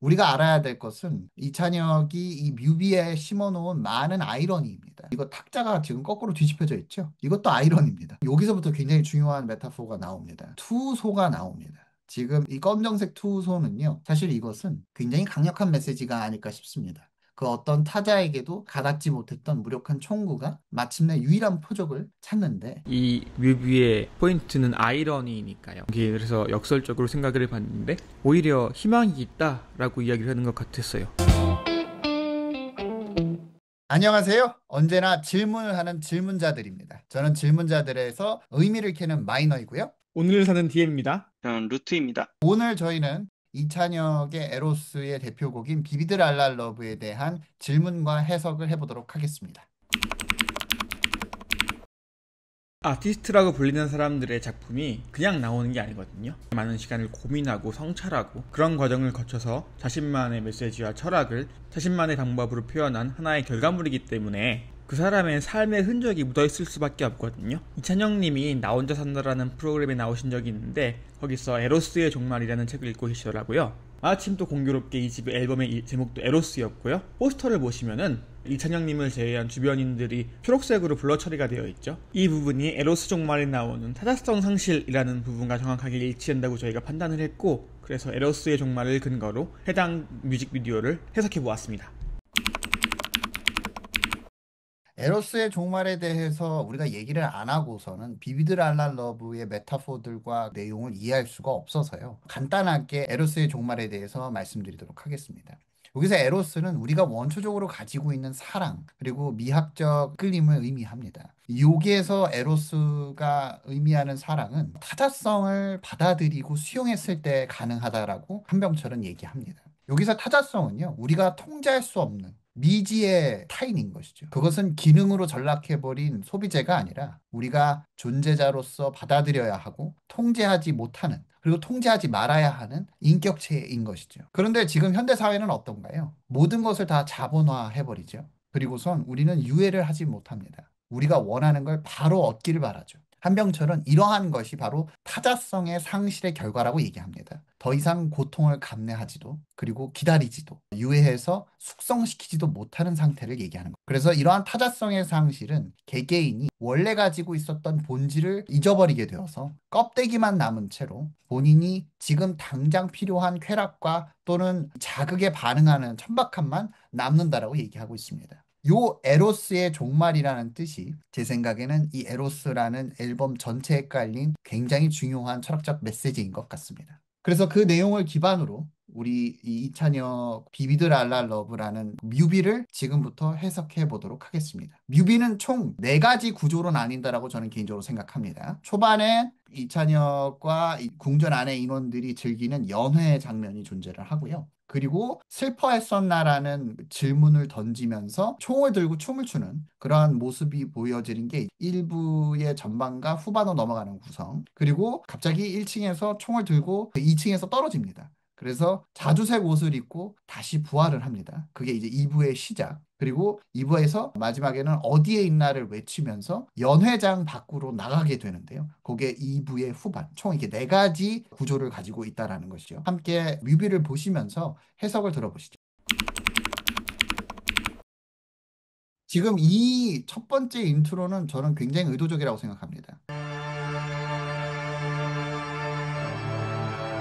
우리가 알아야 될 것은 이찬혁이 이 뮤비에 심어놓은 많은 아이러니입니다. 이거 탁자가 지금 거꾸로 뒤집혀져 있죠? 이것도 아이러니입니다. 여기서부터 굉장히 중요한 메타포가 나옵니다. 투소가 나옵니다. 지금 이 검정색 투소는요, 사실 이것은 굉장히 강력한 메시지가 아닐까 싶습니다. 그 어떤 타자에게도 가닿지 못했던 무력한 총구가 마침내 유일한 표적을 찾는데, 이 뮤비의 포인트는 아이러니니까요. 이게 그래서 역설적으로 생각을 해봤는데 오히려 희망이 있다라고 이야기를 하는 것 같았어요. 안녕하세요. 언제나 질문을 하는 질문자들입니다. 저는 질문자들에서 의미를 캐는 마이너이고요. 오늘 사는 DM입니다. 저는 루트입니다. 오늘 저희는 이찬혁의 에로스의 대표곡인 비비드 랄라 러브에 대한 질문과 해석을 해보도록 하겠습니다. 아티스트라고 불리는 사람들의 작품이 그냥 나오는 게 아니거든요. 많은 시간을 고민하고 성찰하고 그런 과정을 거쳐서 자신만의 메시지와 철학을 자신만의 방법으로 표현한 하나의 결과물이기 때문에 그 사람의 삶의 흔적이 묻어있을 수밖에 없거든요. 이찬영님이 나 혼자 산다라는 프로그램에 나오신 적이 있는데 거기서 에로스의 종말이라는 책을 읽고 계시더라고요. 마침 또 공교롭게 이 집의 앨범의 제목도 에로스였고요. 포스터를 보시면은 이찬영님을 제외한 주변인들이 초록색으로 블러 처리가 되어 있죠. 이 부분이 에로스 종말에 나오는 타자성 상실이라는 부분과 정확하게 일치한다고 저희가 판단을 했고, 그래서 에로스의 종말을 근거로 해당 뮤직비디오를 해석해 보았습니다. 에로스의 종말에 대해서 우리가 얘기를 안 하고서는 비비드 랄라 러브의 메타포들과 내용을 이해할 수가 없어서요. 간단하게 에로스의 종말에 대해서 말씀드리도록 하겠습니다. 여기서 에로스는 우리가 원초적으로 가지고 있는 사랑, 그리고 미학적 끌림을 의미합니다. 여기에서 에로스가 의미하는 사랑은 타자성을 받아들이고 수용했을 때 가능하다라고 한병철은 얘기합니다. 여기서 타자성은요, 우리가 통제할 수 없는 미지의 타인인 것이죠. 그것은 기능으로 전락해버린 소비재가 아니라 우리가 존재자로서 받아들여야 하고 통제하지 못하는, 그리고 통제하지 말아야 하는 인격체인 것이죠. 그런데 지금 현대 사회는 어떤가요? 모든 것을 다 자본화해버리죠. 그리고선 우리는 유예를 하지 못합니다. 우리가 원하는 걸 바로 얻기를 바라죠. 한병철은 이러한 것이 바로 타자성의 상실의 결과라고 얘기합니다. 더 이상 고통을 감내하지도, 그리고 기다리지도, 유예해서 숙성시키지도 못하는 상태를 얘기하는 거예요. 그래서 이러한 타자성의 상실은 개개인이 원래 가지고 있었던 본질을 잊어버리게 되어서 껍데기만 남은 채로 본인이 지금 당장 필요한 쾌락과 또는 자극에 반응하는 천박함만 남는다라고 얘기하고 있습니다. 요 에로스의 종말이라는 뜻이 제 생각에는 이 에로스라는 앨범 전체에 깔린 굉장히 중요한 철학적 메시지인 것 같습니다. 그래서 그 내용을 기반으로 우리 이 이찬혁 비비드 랄라 러브라는 뮤비를 지금부터 해석해 보도록 하겠습니다. 뮤비는 총 4가지 구조로 나뉜다라고 저는 개인적으로 생각합니다. 초반에 이찬혁과 궁전 안의 인원들이 즐기는 연회 장면이 존재를 하고요. 그리고 슬퍼했었나라는 질문을 던지면서 총을 들고 춤을 추는 그러한 모습이 보여지는 게 1부의 전반과 후반으로 넘어가는 구성. 그리고 갑자기 1층에서 총을 들고 2층에서 떨어집니다. 그래서 자주색 옷을 입고 다시 부활을 합니다. 그게 이제 2부의 시작. 그리고 2부에서 마지막에는 어디에 있나를 외치면서 연회장 밖으로 나가게 되는데요. 그게 2부의 후반. 총 이렇게 4가지 구조를 가지고 있다라는 것이죠. 함께 뮤비를 보시면서 해석을 들어보시죠. 지금 이 첫 번째 인트로는 저는 굉장히 의도적이라고 생각합니다.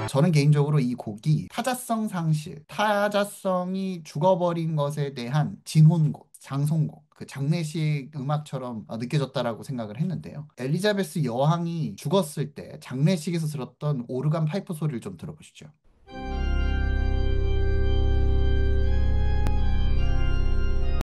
저는 개인적으로 이 곡이 타자성 상실, 타자성이 죽어버린 것에 대한 진혼곡, 장송곡, 그 장례식 음악처럼 느껴졌다라고 생각을 했는데요. 엘리자베스 여왕이 죽었을 때 장례식에서 들었던 오르간 파이프 소리를 좀 들어보시죠.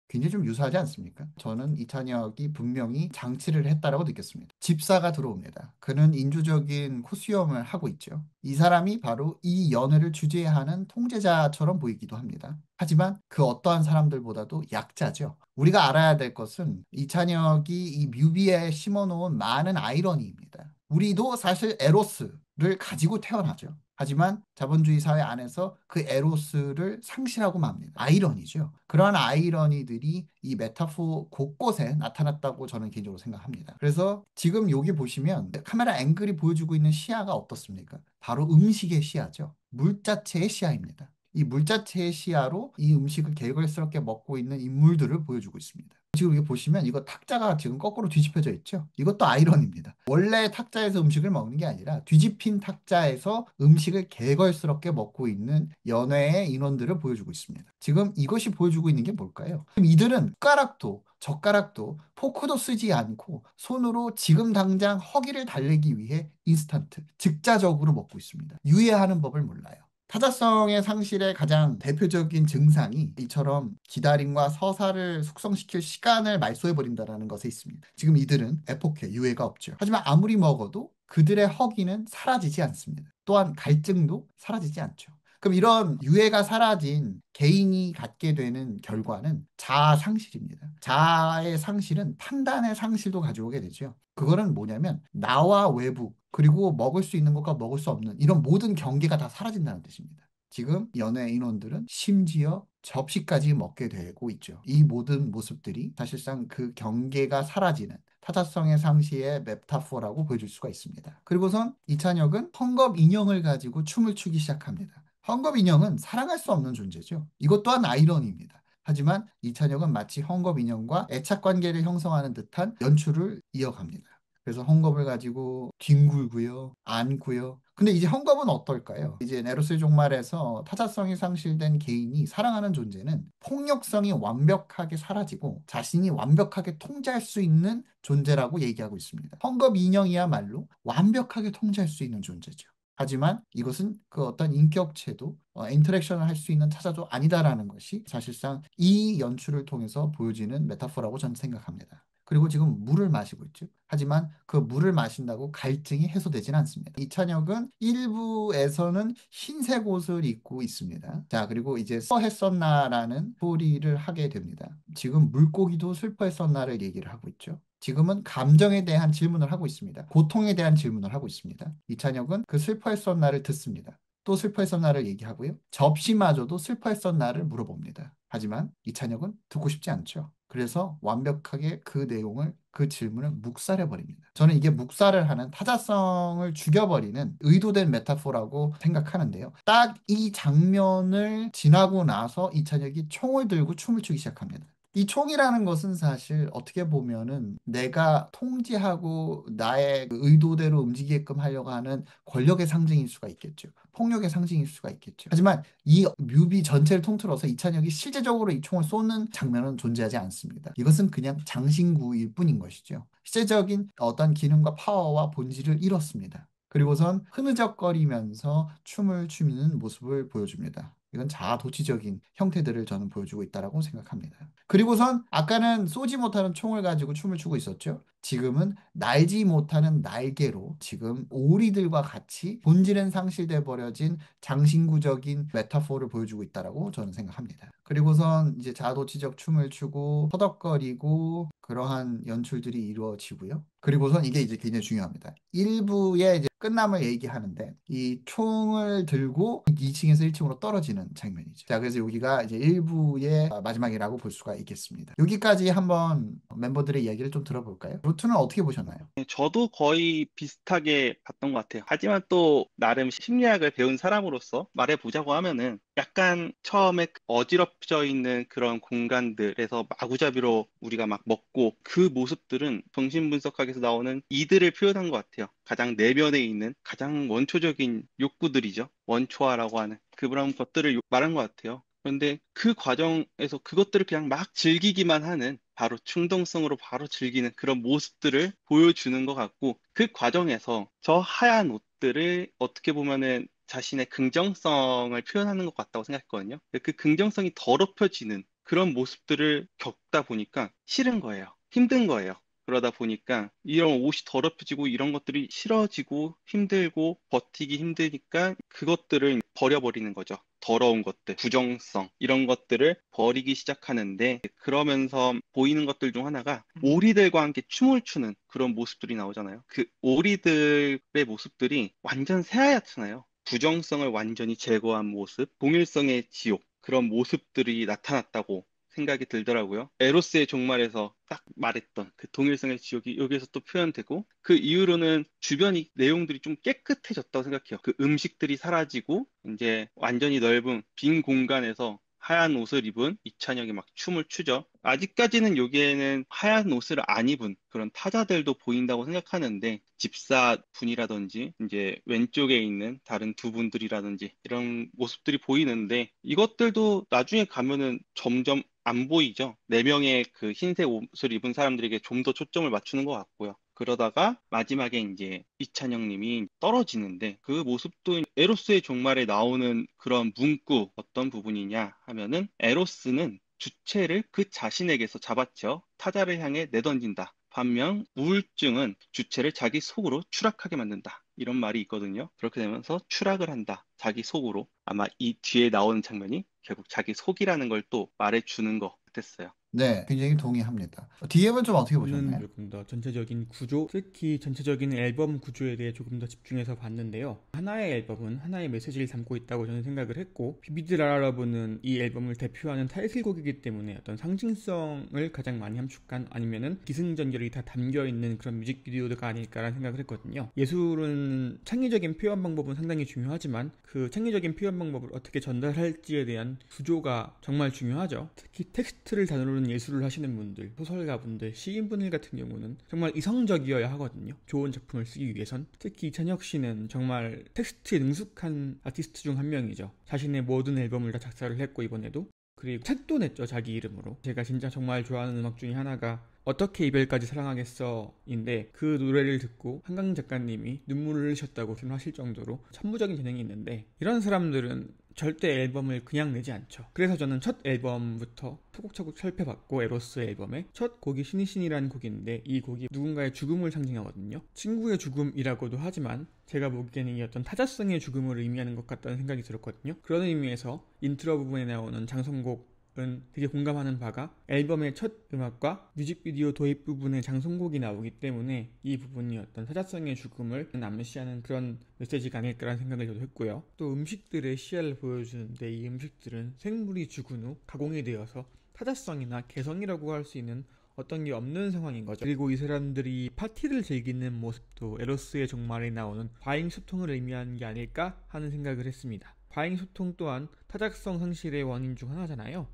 굉장히 좀 유사하지 않습니까? 저는 이찬혁이 분명히 장치를 했다라고 느꼈습니다. 집사가 들어옵니다. 그는 인주적인 코수염을 하고 있죠. 이 사람이 바로 이 연회를 주재하는 통제자처럼 보이기도 합니다. 하지만 그 어떠한 사람들보다도 약자죠. 우리가 알아야 될 것은 이찬혁이 이 뮤비에 심어놓은 많은 아이러니입니다. 우리도 사실 에로스를 가지고 태어나죠. 하지만 자본주의 사회 안에서 그 에로스를 상실하고 맙니다. 아이러니죠. 그러한 아이러니들이 이 메타포 곳곳에 나타났다고 저는 개인적으로 생각합니다. 그래서 지금 여기 보시면 카메라 앵글이 보여주고 있는 시야가 어떻습니까? 바로 음식의 시야죠. 물 자체의 시야입니다. 이 물자체의 시야로 이 음식을 개걸스럽게 먹고 있는 인물들을 보여주고 있습니다. 지금 이거 보시면 이거 탁자가 지금 거꾸로 뒤집혀져 있죠. 이것도 아이러니입니다. 원래 탁자에서 음식을 먹는 게 아니라 뒤집힌 탁자에서 음식을 개걸스럽게 먹고 있는 연회의 인원들을 보여주고 있습니다. 지금 이것이 보여주고 있는 게 뭘까요? 지금 이들은 숟가락도 젓가락도 포크도 쓰지 않고 손으로 지금 당장 허기를 달래기 위해 인스턴트, 즉자적으로 먹고 있습니다. 유예하는 법을 몰라요. 타자성의 상실의 가장 대표적인 증상이 이처럼 기다림과 서사를 숙성시킬 시간을 말소해버린다는 것에 있습니다. 지금 이들은 에포케, 유예가 없죠. 하지만 아무리 먹어도 그들의 허기는 사라지지 않습니다. 또한 갈증도 사라지지 않죠. 그럼 이런 유해가 사라진 개인이 갖게 되는 결과는 자아 상실입니다. 자아의 상실은 판단의 상실도 가져오게 되죠. 그거는 뭐냐면 나와 외부 그리고 먹을 수 있는 것과 먹을 수 없는 이런 모든 경계가 다 사라진다는 뜻입니다. 지금 연예 인원들은 심지어 접시까지 먹게 되고 있죠. 이 모든 모습들이 사실상 그 경계가 사라지는 타자성의 상시의 메타포라고 보여줄 수가 있습니다. 그리고선 이찬혁은 헝겊 인형을 가지고 춤을 추기 시작합니다. 헝겊 인형은 사랑할 수 없는 존재죠. 이것 또한 아이러니입니다. 하지만 이찬혁은 마치 헝겊 인형과 애착 관계를 형성하는 듯한 연출을 이어갑니다. 그래서 헝겊을 가지고 뒹굴고요, 안고요. 근데 이제 헝겊은 어떨까요? 이제 에로스의 종말에서 타자성이 상실된 개인이 사랑하는 존재는 폭력성이 완벽하게 사라지고 자신이 완벽하게 통제할 수 있는 존재라고 얘기하고 있습니다. 헝겊 인형이야말로 완벽하게 통제할 수 있는 존재죠. 하지만 이것은 그 어떤 인격체도 인터랙션을 할 수 있는 타자도 아니다라는 것이 사실상 이 연출을 통해서 보여지는 메타포라고 저는 생각합니다. 그리고 지금 물을 마시고 있죠. 하지만 그 물을 마신다고 갈증이 해소되지는 않습니다. 이찬혁은 일부에서는 흰색 옷을 입고 있습니다. 자, 그리고 이제 슬퍼했었나라는 소리를 하게 됩니다. 지금 물고기도 슬퍼했었나를 얘기를 하고 있죠. 지금은 감정에 대한 질문을 하고 있습니다. 고통에 대한 질문을 하고 있습니다. 이찬혁은 그 슬퍼했었나를 듣습니다. 또 슬퍼했었나를 얘기하고요. 접시마저도 슬퍼했었나를 물어봅니다. 하지만 이찬혁은 듣고 싶지 않죠. 그래서 완벽하게 그 내용을 그 질문을 묵살해 버립니다. 저는 이게 묵살을 하는 타자성을 죽여버리는 의도된 메타포라고 생각하는데요. 딱 이 장면을 지나고 나서 이찬혁이 총을 들고 춤을 추기 시작합니다. 이 총이라는 것은 사실 어떻게 보면은 내가 통제하고 나의 그 의도대로 움직이게끔 하려고 하는 권력의 상징일 수가 있겠죠. 폭력의 상징일 수가 있겠죠. 하지만 이 뮤비 전체를 통틀어서 이찬혁이 실제적으로 이 총을 쏘는 장면은 존재하지 않습니다. 이것은 그냥 장신구일 뿐인 것이죠. 실제적인 어떤 기능과 파워와 본질을 잃었습니다. 그리고선 흐느적거리면서 춤을 추는 모습을 보여줍니다. 이건 자아도취적인 형태들을 저는 보여주고 있다고 생각합니다. 그리고선 아까는 쏘지 못하는 총을 가지고 춤을 추고 있었죠. 지금은 날지 못하는 날개로 지금 오리들과 같이 본질은 상실돼 버려진 장신구적인 메타포를 보여주고 있다고 저는 생각합니다. 그리고선 이제 자아도취적 춤을 추고 터덕거리고 그러한 연출들이 이루어지고요. 그리고선 이게 이제 굉장히 중요합니다. 일부의 이제 끝남을 얘기하는데 이 총을 들고 2층에서 1층으로 떨어지는 장면이죠. 자, 그래서 여기가 이제 일부의 마지막이라고 볼 수가 있겠습니다. 여기까지 한번 멤버들의 이야기를 좀 들어볼까요? 루트는 어떻게 보셨나요? 네, 저도 거의 비슷하게 봤던 것 같아요. 하지만 또 나름 심리학을 배운 사람으로서 말해보자고 하면은 약간 처음에 어지럽혀 있는 그런 공간들에서 마구잡이로 우리가 막 먹고 그 모습들은 정신분석학에서 나오는 이들을 표현한 것 같아요. 가장 내면에 있는 가장 원초적인 욕구들이죠. 원초화라고 하는 그런 것들을 말한 것 같아요. 그런데 그 과정에서 그것들을 그냥 막 즐기기만 하는 바로 충동성으로 바로 즐기는 그런 모습들을 보여주는 것 같고 그 과정에서 저 하얀 옷들을 어떻게 보면은 자신의 긍정성을 표현하는 것 같다고 생각했거든요. 그 긍정성이 더럽혀지는 그런 모습들을 겪다 보니까 싫은 거예요. 힘든 거예요. 그러다 보니까 이런 옷이 더럽혀지고 이런 것들이 싫어지고 힘들고 버티기 힘드니까 그것들을 버려버리는 거죠. 더러운 것들, 부정성, 이런 것들을 버리기 시작하는데 그러면서 보이는 것들 중 하나가 오리들과 함께 춤을 추는 그런 모습들이 나오잖아요. 그 오리들의 모습들이 완전 새하얗잖아요. 부정성을 완전히 제거한 모습, 동일성의 지옥, 그런 모습들이 나타났다고 생각이 들더라고요. 에로스의 종말에서 딱 말했던 그 동일성의 지옥이 여기에서 또 표현되고 그 이후로는 주변이 내용들이 좀 깨끗해졌다고 생각해요. 그 음식들이 사라지고 이제 완전히 넓은 빈 공간에서 하얀 옷을 입은 이찬혁이 막 춤을 추죠. 아직까지는 여기에는 하얀 옷을 안 입은 그런 타자들도 보인다고 생각하는데 집사 분이라든지 이제 왼쪽에 있는 다른 두 분들이라든지 이런 모습들이 보이는데 이것들도 나중에 가면은 점점 안 보이죠. 네 명의 그 흰색 옷을 입은 사람들에게 좀 더 초점을 맞추는 것 같고요. 그러다가 마지막에 이제 이찬혁 님이 떨어지는데 그 모습도 에로스의 종말에 나오는 그런 문구 어떤 부분이냐 하면은 에로스는 주체를 그 자신에게서 잡았죠. 타자를 향해 내던진다. 반면 우울증은 주체를 자기 속으로 추락하게 만든다. 이런 말이 있거든요. 그렇게 되면서 추락을 한다. 자기 속으로. 아마 이 뒤에 나오는 장면이 결국 자기 속이라는 걸 또 말해주는 것 같았어요. 네, 굉장히 동의합니다. DM은 좀 어떻게 저는 보셨나요? 조금 더 전체적인 구조, 특히 전체적인 앨범 구조에 대해 조금 더 집중해서 봤는데요. 하나의 앨범은 하나의 메시지를 담고 있다고 저는 생각을 했고, 비비드 라라러브는 이 앨범을 대표하는 타이틀곡이기 때문에 어떤 상징성을 가장 많이 함축한 아니면은 기승전결이 다 담겨 있는 그런 뮤직비디오가 아닐까라는 생각을 했거든요. 예술은 창의적인 표현 방법은 상당히 중요하지만 그 창의적인 표현 방법을 어떻게 전달할지에 대한 구조가 정말 중요하죠. 특히 텍스트를 다루는 예술을 하시는 분들, 소설가분들, 시인분들 같은 경우는 정말 이성적이어야 하거든요. 좋은 작품을 쓰기 위해선. 특히 이찬혁 씨는 정말 텍스트에 능숙한 아티스트 중 한 명이죠. 자신의 모든 앨범을 다 작사를 했고 이번에도 그리고 책도 냈죠, 자기 이름으로. 제가 진짜 정말 좋아하는 음악 중에 하나가 어떻게 이별까지 사랑하겠어인데 그 노래를 듣고 한강 작가님이 눈물을 흘리셨다고 표현하실 정도로 천부적인 재능이 있는데 이런 사람들은 절대 앨범을 그냥 내지 않죠. 그래서 저는 첫 앨범부터 차곡차곡 살펴봤고 에로스 앨범의 첫 곡이 신이신이라는 곡인데 이 곡이 누군가의 죽음을 상징하거든요. 친구의 죽음이라고도 하지만 제가 보기에는 이 어떤 타자성의 죽음을 의미하는 것 같다는 생각이 들었거든요. 그런 의미에서 인트로 부분에 나오는 장성곡 은 되게 공감하는 바가 앨범의 첫 음악과 뮤직비디오 도입 부분의 장송곡이 나오기 때문에 이 부분이 어떤 타자성의 죽음을 암시하는 그런 메시지가 아닐까라는 생각을 저도 했고요. 또 음식들의 시야를 보여주는데 이 음식들은 생물이 죽은 후 가공이 되어서 타자성이나 개성이라고 할 수 있는 어떤 게 없는 상황인 거죠. 그리고 이 사람들이 파티를 즐기는 모습도 에로스의 종말에 나오는 과잉 소통을 의미하는 게 아닐까 하는 생각을 했습니다. 과잉 소통 또한 타작성 상실의 원인 중 하나잖아요.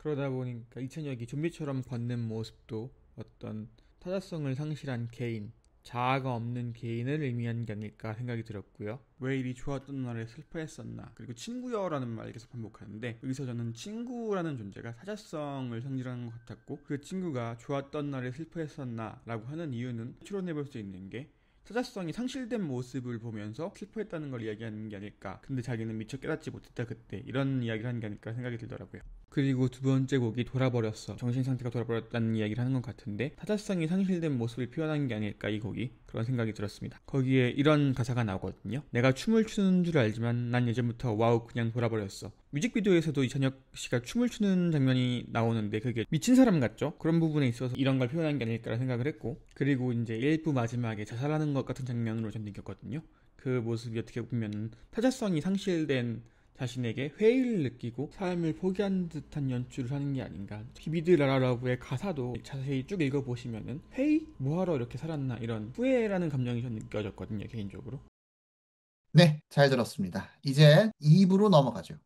그러다 보니까 이찬혁이 좀비처럼 걷는 모습도 어떤 타자성을 상실한 개인, 자아가 없는 개인을 의미하는 게 아닐까 생각이 들었고요. 왜 일이 좋았던 날에 슬퍼했었나 그리고 친구여라는 말을 계속 반복하는데 여기서 저는 친구라는 존재가 타자성을 상징하는 것 같았고 그 친구가 좋았던 날에 슬퍼했었나 라고 하는 이유는 추론해볼 수 있는 게 타자성이 상실된 모습을 보면서 슬퍼했다는 걸 이야기하는 게 아닐까. 근데 자기는 미처 깨닫지 못했다 그때 이런 이야기를 하는 게 아닐까 생각이 들더라고요. 그리고 두 번째 곡이 돌아버렸어. 정신 상태가 돌아버렸다는 이야기를 하는 것 같은데 타자성이 상실된 모습을 표현한 게 아닐까 이 곡이 그런 생각이 들었습니다. 거기에 이런 가사가 나오거든요. 내가 춤을 추는 줄 알지만 난 예전부터 와우 그냥 돌아버렸어. 뮤직비디오에서도 이찬혁 씨가 춤을 추는 장면이 나오는데 그게 미친 사람 같죠? 그런 부분에 있어서 이런 걸 표현한 게 아닐까 생각을 했고 그리고 이제 1부 마지막에 자살하는 것 같은 장면으로 전 느꼈거든요. 그 모습이 어떻게 보면 타자성이 상실된 자신에게 회의를 느끼고 삶을 포기한 듯한 연출을 하는 게 아닌가. 비비드 라라러브의 가사도 자세히 쭉 읽어보시면은 회의? 뭐하러 이렇게 살았나 이런 후회라는 감정이 전 느껴졌거든요 개인적으로. 네, 잘 들었습니다. 이제 2부로 넘어가죠.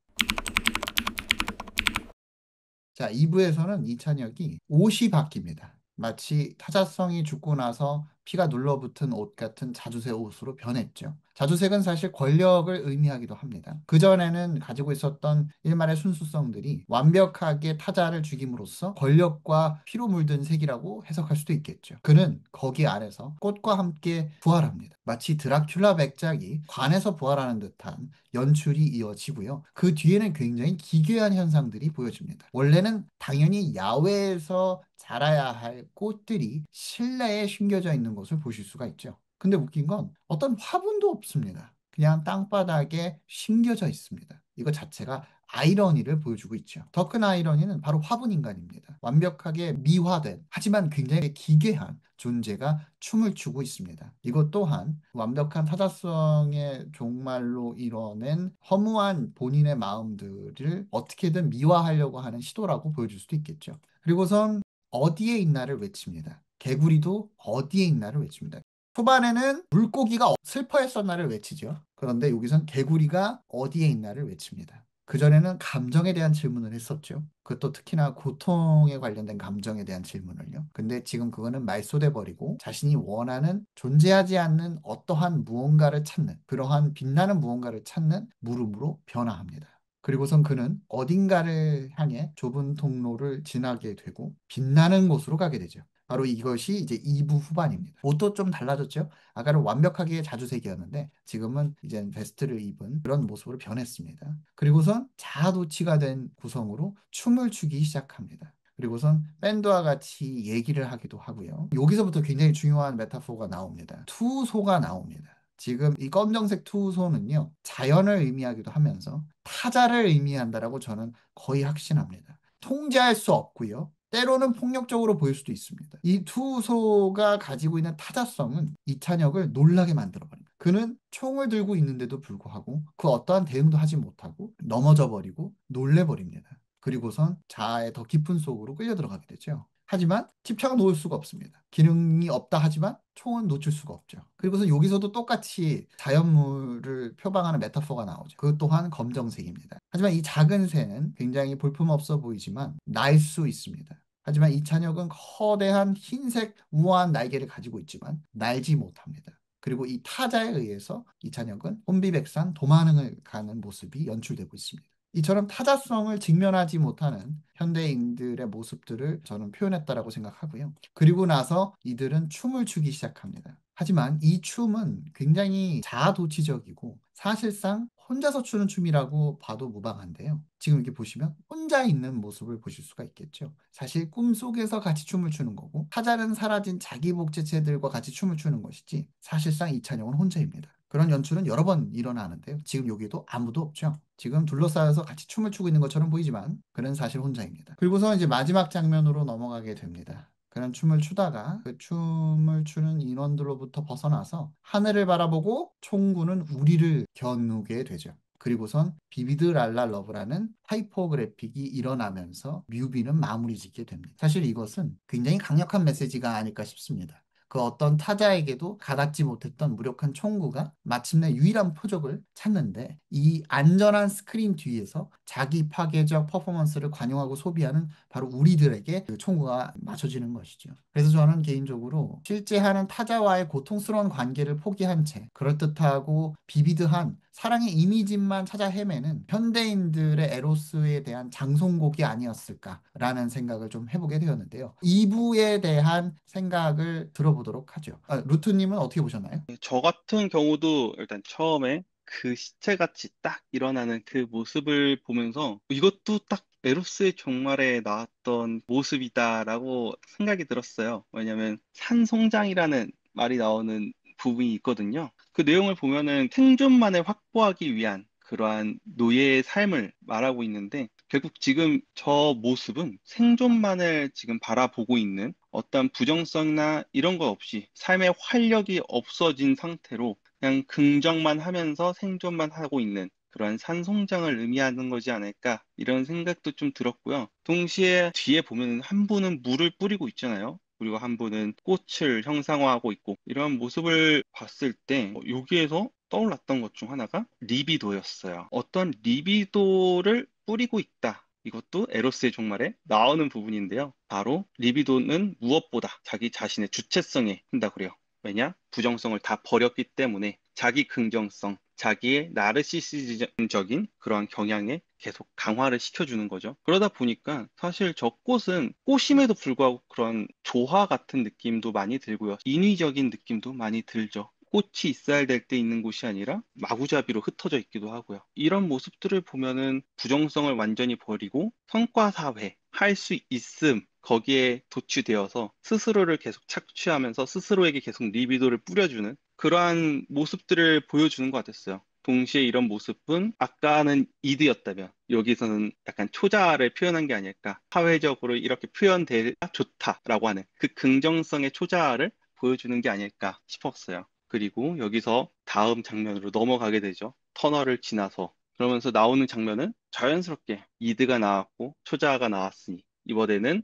자, 2부에서는 이찬혁이 옷이 바뀝니다. 마치 타자성이 죽고 나서 피가 눌러붙은 옷 같은 자주색 옷으로 변했죠. 자주색은 사실 권력을 의미하기도 합니다. 그전에는 가지고 있었던 일말의 순수성들이 완벽하게 타자를 죽임으로써 권력과 피로 물든 색이라고 해석할 수도 있겠죠. 그는 거기 아래서 꽃과 함께 부활합니다. 마치 드라큘라 백작이 관에서 부활하는 듯한 연출이 이어지고요. 그 뒤에는 굉장히 기괴한 현상들이 보여집니다. 원래는 당연히 야외에서 자라야 할 꽃들이 실내에 심겨져 있는 것을 보실 수가 있죠. 근데 웃긴 건 어떤 화분도 없습니다. 그냥 땅바닥에 심겨져 있습니다. 이거 자체가 아이러니를 보여주고 있죠. 더 큰 아이러니는 바로 화분 인간입니다. 완벽하게 미화된 하지만 굉장히 기괴한 존재가 춤을 추고 있습니다. 이것 또한 완벽한 타자성의 종말로 이뤄낸 허무한 본인의 마음들을 어떻게든 미화하려고 하는 시도라고 보여줄 수도 있겠죠. 그리고선 어디에 있나를 외칩니다. 개구리도 어디에 있나를 외칩니다. 초반에는 물고기가 슬퍼했었나를 외치죠. 그런데 여기선 개구리가 어디에 있나를 외칩니다. 그전에는 감정에 대한 질문을 했었죠. 그것도 특히나 고통에 관련된 감정에 대한 질문을요. 근데 지금 그거는 말소돼 버리고 자신이 원하는 존재하지 않는 어떠한 무언가를 찾는 그러한 빛나는 무언가를 찾는 물음으로 변화합니다. 그리고선 그는 어딘가를 향해 좁은 통로를 지나게 되고 빛나는 곳으로 가게 되죠. 바로 이것이 이제 2부 후반입니다. 옷도 좀 달라졌죠. 아까는 완벽하게 자주색이었는데 지금은 이제 베스트를 입은 그런 모습으로 변했습니다. 그리고선 자아도취가 된 구성으로 춤을 추기 시작합니다. 그리고선 밴드와 같이 얘기를 하기도 하고요. 여기서부터 굉장히 중요한 메타포가 나옵니다. 투소가 나옵니다. 지금 이 검정색 투소는요, 자연을 의미하기도 하면서 타자를 의미한다라고 저는 거의 확신합니다. 통제할 수 없고요. 때로는 폭력적으로 보일 수도 있습니다. 이 투소가 가지고 있는 타자성은 이찬혁을 놀라게 만들어버립니다. 그는 총을 들고 있는데도 불구하고 그 어떠한 대응도 하지 못하고 넘어져 버리고 놀래버립니다. 그리고선 자아의 더 깊은 속으로 끌려 들어가게 되죠. 하지만 집착은 놓을 수가 없습니다. 기능이 없다 하지만 총은 놓칠 수가 없죠. 그리고서 여기서도 똑같이 자연물을 표방하는 메타포가 나오죠. 그것 또한 검정색입니다. 하지만 이 작은 새는 굉장히 볼품없어 보이지만 날 수 있습니다. 하지만 이찬혁은 거대한 흰색 우아한 날개를 가지고 있지만 날지 못합니다. 그리고 이 타자에 의해서 이찬혁은 혼비백산 도망을 가는 모습이 연출되고 있습니다. 이처럼 타자성을 직면하지 못하는 현대인들의 모습들을 저는 표현했다라고 생각하고요. 그리고 나서 이들은 춤을 추기 시작합니다. 하지만 이 춤은 굉장히 자아도취적이고 사실상 혼자서 추는 춤이라고 봐도 무방한데요. 지금 이렇게 보시면 혼자 있는 모습을 보실 수가 있겠죠. 사실 꿈속에서 같이 춤을 추는 거고 타자는 사라진 자기 복제체들과 같이 춤을 추는 것이지 사실상 이찬영은 혼자입니다. 그런 연출은 여러 번 일어나는데요. 지금 여기도 아무도 없죠. 지금 둘러싸여서 같이 춤을 추고 있는 것처럼 보이지만 그는 사실 혼자입니다. 그리고서 이제 마지막 장면으로 넘어가게 됩니다. 그런 춤을 추다가 그 춤을 추는 인원들로부터 벗어나서 하늘을 바라보고 총구는 우리를 겨누게 되죠. 그리고선 비비드 랄라 러브라는 타이포그래픽이 일어나면서 뮤비는 마무리 짓게 됩니다. 사실 이것은 굉장히 강력한 메시지가 아닐까 싶습니다. 그 어떤 타자에게도 가닿지 못했던 무력한 총구가 마침내 유일한 표적을 찾는데 이 안전한 스크린 뒤에서 자기 파괴적 퍼포먼스를 관용하고 소비하는 바로 우리들에게 그 총구가 맞춰지는 것이죠. 그래서 저는 개인적으로 실제 하는 타자와의 고통스러운 관계를 포기한 채 그럴듯하고 비비드한 사랑의 이미지만 찾아 헤매는 현대인들의 에로스에 대한 장송곡이 아니었을까라는 생각을 좀 해보게 되었는데요. 2부에 대한 생각을 들어보도록 하죠. 루트님은 어떻게 보셨나요? 저 같은 경우도 일단 처음에 그 시체같이 딱 일어나는 그 모습을 보면서 이것도 딱 에로스의 종말에 나왔던 모습이다라고 생각이 들었어요. 왜냐면 산송장이라는 말이 나오는 부분이 있거든요. 그 내용을 보면은 생존만을 확보하기 위한 그러한 노예의 삶을 말하고 있는데 결국 지금 저 모습은 생존만을 지금 바라보고 있는 어떤 부정성이나 이런 거 없이 삶의 활력이 없어진 상태로 그냥 긍정만 하면서 생존만 하고 있는 그런 산송장을 의미하는 거지 않을까 이런 생각도 좀 들었고요. 동시에 뒤에 보면 한 분은 물을 뿌리고 있잖아요. 그리고 한 분은 꽃을 형상화하고 있고 이런 모습을 봤을 때 여기에서 떠올랐던 것 중 하나가 리비도였어요. 어떤 리비도를 뿌리고 있다. 이것도 에로스의 종말에 나오는 부분인데요. 바로 리비도는 무엇보다 자기 자신의 주체성에 한다 그래요. 왜냐? 부정성을 다 버렸기 때문에 자기 긍정성, 자기의 나르시시즘적인 그러한 경향에 계속 강화를 시켜주는 거죠. 그러다 보니까 사실 저 꽃은 꽃임에도 불구하고 그런 조화 같은 느낌도 많이 들고요. 인위적인 느낌도 많이 들죠. 꽃이 있어야 될 때 있는 곳이 아니라 마구잡이로 흩어져 있기도 하고요. 이런 모습들을 보면은 부정성을 완전히 버리고 성과사회, 할 수 있음, 거기에 도취되어서 스스로를 계속 착취하면서 스스로에게 계속 리비도를 뿌려주는 그러한 모습들을 보여주는 것 같았어요. 동시에 이런 모습은 아까는 이드였다면 여기서는 약간 초자를 표현한 게 아닐까. 사회적으로 이렇게 표현돼야 좋다라고 하는 그 긍정성의 초자를 보여주는 게 아닐까 싶었어요. 그리고 여기서 다음 장면으로 넘어가게 되죠. 터널을 지나서. 그러면서 나오는 장면은 자연스럽게 이드가 나왔고 초자가 나왔으니 이번에는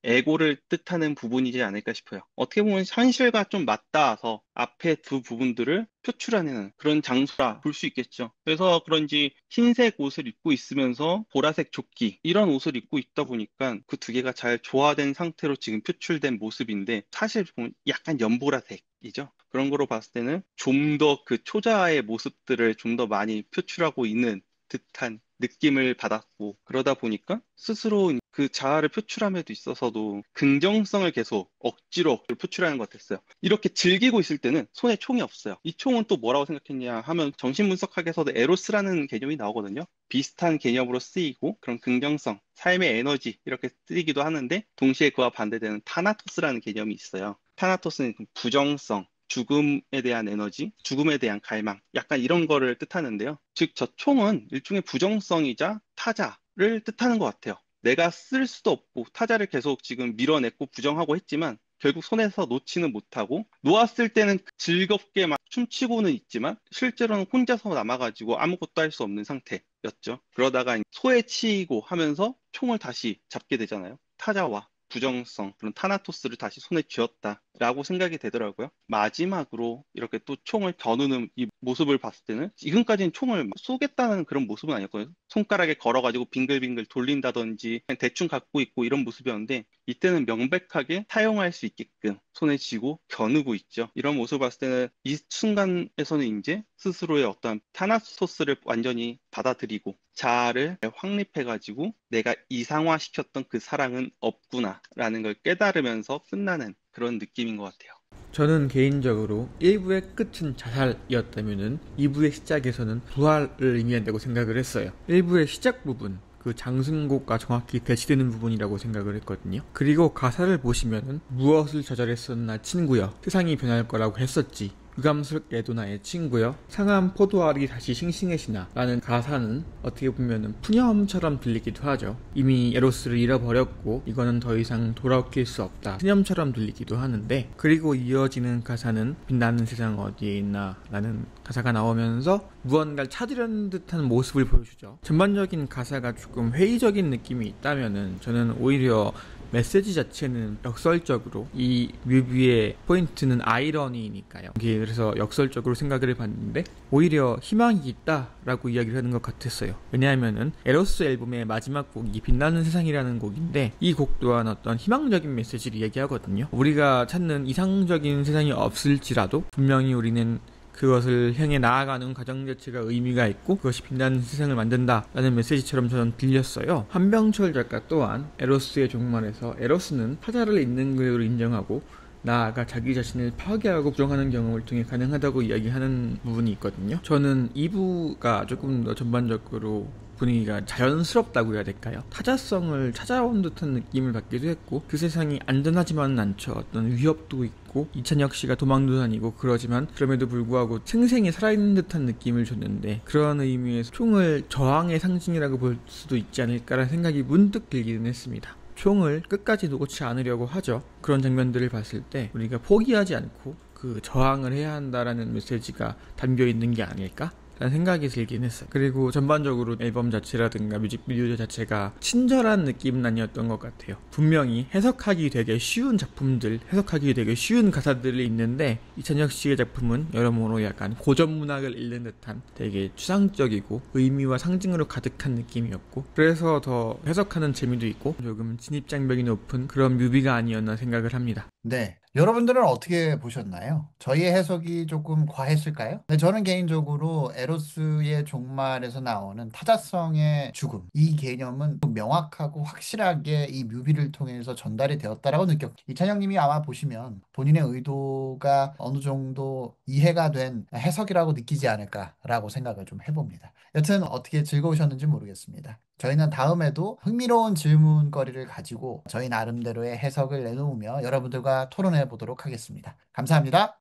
에고를 뜻하는 부분이지 않을까 싶어요. 어떻게 보면 현실과 좀 맞닿아서 앞에 두 부분들을 표출하는 그런 장소라 볼 수 있겠죠. 그래서 그런지 흰색 옷을 입고 있으면서 보라색 조끼 이런 옷을 입고 있다 보니까 그 두 개가 잘 조화된 상태로 지금 표출된 모습인데 사실 보면 약간 연보라색이죠. 그런 거로 봤을 때는 좀 더 그 초자의 모습들을 좀 더 많이 표출하고 있는 듯한 느낌을 받았고 그러다 보니까 스스로 그 자아를 표출함에도 있어서도 긍정성을 계속 억지로 표출하는 것 같았어요. 이렇게 즐기고 있을 때는 손에 총이 없어요. 이 총은 또 뭐라고 생각했냐 하면 정신분석학에서도 에로스라는 개념이 나오거든요. 비슷한 개념으로 쓰이고 그런 긍정성, 삶의 에너지 이렇게 쓰이기도 하는데 동시에 그와 반대되는 타나토스라는 개념이 있어요. 타나토스는 부정성, 죽음에 대한 에너지, 죽음에 대한 갈망, 약간 이런 거를 뜻하는데요. 즉, 저 총은 일종의 부정성이자 타자를 뜻하는 것 같아요. 내가 쓸 수도 없고 타자를 계속 지금 밀어냈고 부정하고 했지만 결국 손에서 놓지는 못하고 놓았을 때는 즐겁게 막 춤추고는 있지만 실제로는 혼자서 남아가지고 아무것도 할 수 없는 상태였죠. 그러다가 소에 치이고 하면서 총을 다시 잡게 되잖아요. 타자와 부정성, 그런 타나토스를 다시 손에 쥐었다라고 생각이 되더라고요. 마지막으로 이렇게 또 총을 겨누는 이 모습을 봤을 때는 지금까지는 총을 쏘겠다는 그런 모습은 아니었거든요. 손가락에 걸어가지고 빙글빙글 돌린다든지 그냥 대충 갖고 있고 이런 모습이었는데 이때는 명백하게 사용할 수 있게끔 손에 쥐고 겨누고 있죠. 이런 모습을 봤을 때는 이 순간에서는 이제 스스로의 어떤 타나토스를 완전히 받아들이고 자아를 확립해가지고 내가 이상화시켰던 그 사랑은 없구나라는 걸 깨달으면서 끝나는 그런 느낌인 것 같아요. 저는 개인적으로 1부의 끝은 자살이었다면은 2부의 시작에서는 부활을 의미한다고 생각을 했어요. 1부의 시작 부분, 그 장승곡과 정확히 대치되는 부분이라고 생각을 했거든요. 그리고 가사를 보시면은 무엇을 저절했었나 친구여 세상이 변할 거라고 했었지 유감스럽게도 나의 친구여 상한 포도알이 다시 싱싱해지나 라는 가사는 어떻게 보면은 푸념처럼 들리기도 하죠. 이미 에로스를 잃어버렸고 이거는 더 이상 돌아올 수 없다 푸념처럼 들리기도 하는데 그리고 이어지는 가사는 빛나는 세상 어디에 있나 라는 가사가 나오면서 무언가를 찾으려는 듯한 모습을 보여주죠. 전반적인 가사가 조금 회의적인 느낌이 있다면은 저는 오히려 메시지 자체는 역설적으로 이 뮤비의 포인트는 아이러니니까요. 그래서 역설적으로 생각을 해봤는데 오히려 희망이 있다라고 이야기를 하는 것 같았어요. 왜냐하면은 에로스 앨범의 마지막 곡이 빛나는 세상이라는 곡인데 이 곡 또한 어떤 희망적인 메시지를 얘기하거든요. 우리가 찾는 이상적인 세상이 없을지라도 분명히 우리는 그것을 향해 나아가는 과정 자체가 의미가 있고 그것이 빛나는 세상을 만든다라는 메시지처럼 저는 들렸어요. 한병철 작가 또한 에로스의 종말에서 에로스는 타자를 있는 그대로 인정하고 나아가 자기 자신을 파괴하고 부정하는 경험을 통해 가능하다고 이야기하는 부분이 있거든요. 저는 2부가 조금 더 전반적으로 분위기가 자연스럽다고 해야 될까요? 타자성을 찾아온 듯한 느낌을 받기도 했고 그 세상이 안전하지만은 않죠. 어떤 위협도 있고 이찬혁 씨가 도망도 다니고 그러지만 그럼에도 불구하고 생생히 살아있는 듯한 느낌을 줬는데 그런 의미에서 총을 저항의 상징이라고 볼 수도 있지 않을까라는 생각이 문득 들기는 했습니다. 총을 끝까지 놓지 않으려고 하죠. 그런 장면들을 봤을 때 우리가 포기하지 않고 그 저항을 해야 한다라는 메시지가 담겨 있는 게 아닐까? 라는 생각이 들긴 했어요. 그리고 전반적으로 앨범 자체라든가 뮤직비디오 자체가 친절한 느낌은 아니었던 것 같아요. 분명히 해석하기 되게 쉬운 작품들, 해석하기 되게 쉬운 가사들이 있는데 이찬혁 씨의 작품은 여러모로 약간 고전 문학을 읽는 듯한 되게 추상적이고 의미와 상징으로 가득한 느낌이었고 그래서 더 해석하는 재미도 있고 조금 진입장벽이 높은 그런 뮤비가 아니었나 생각을 합니다. 네. 여러분들은 어떻게 보셨나요? 저희의 해석이 조금 과했을까요? 네, 저는 개인적으로 에로스의 종말에서 나오는 타자성의 죽음, 이 개념은 명확하고 확실하게 이 뮤비를 통해서 전달이 되었다라고 느꼈고, 이찬영님이 아마 보시면 본인의 의도가 어느 정도 이해가 된 해석이라고 느끼지 않을까라고 생각을 좀 해봅니다. 여튼 어떻게 즐거우셨는지 모르겠습니다. 저희는 다음에도 흥미로운 질문거리를 가지고 저희 나름대로의 해석을 내놓으며 여러분들과 토론해 보도록 하겠습니다. 감사합니다.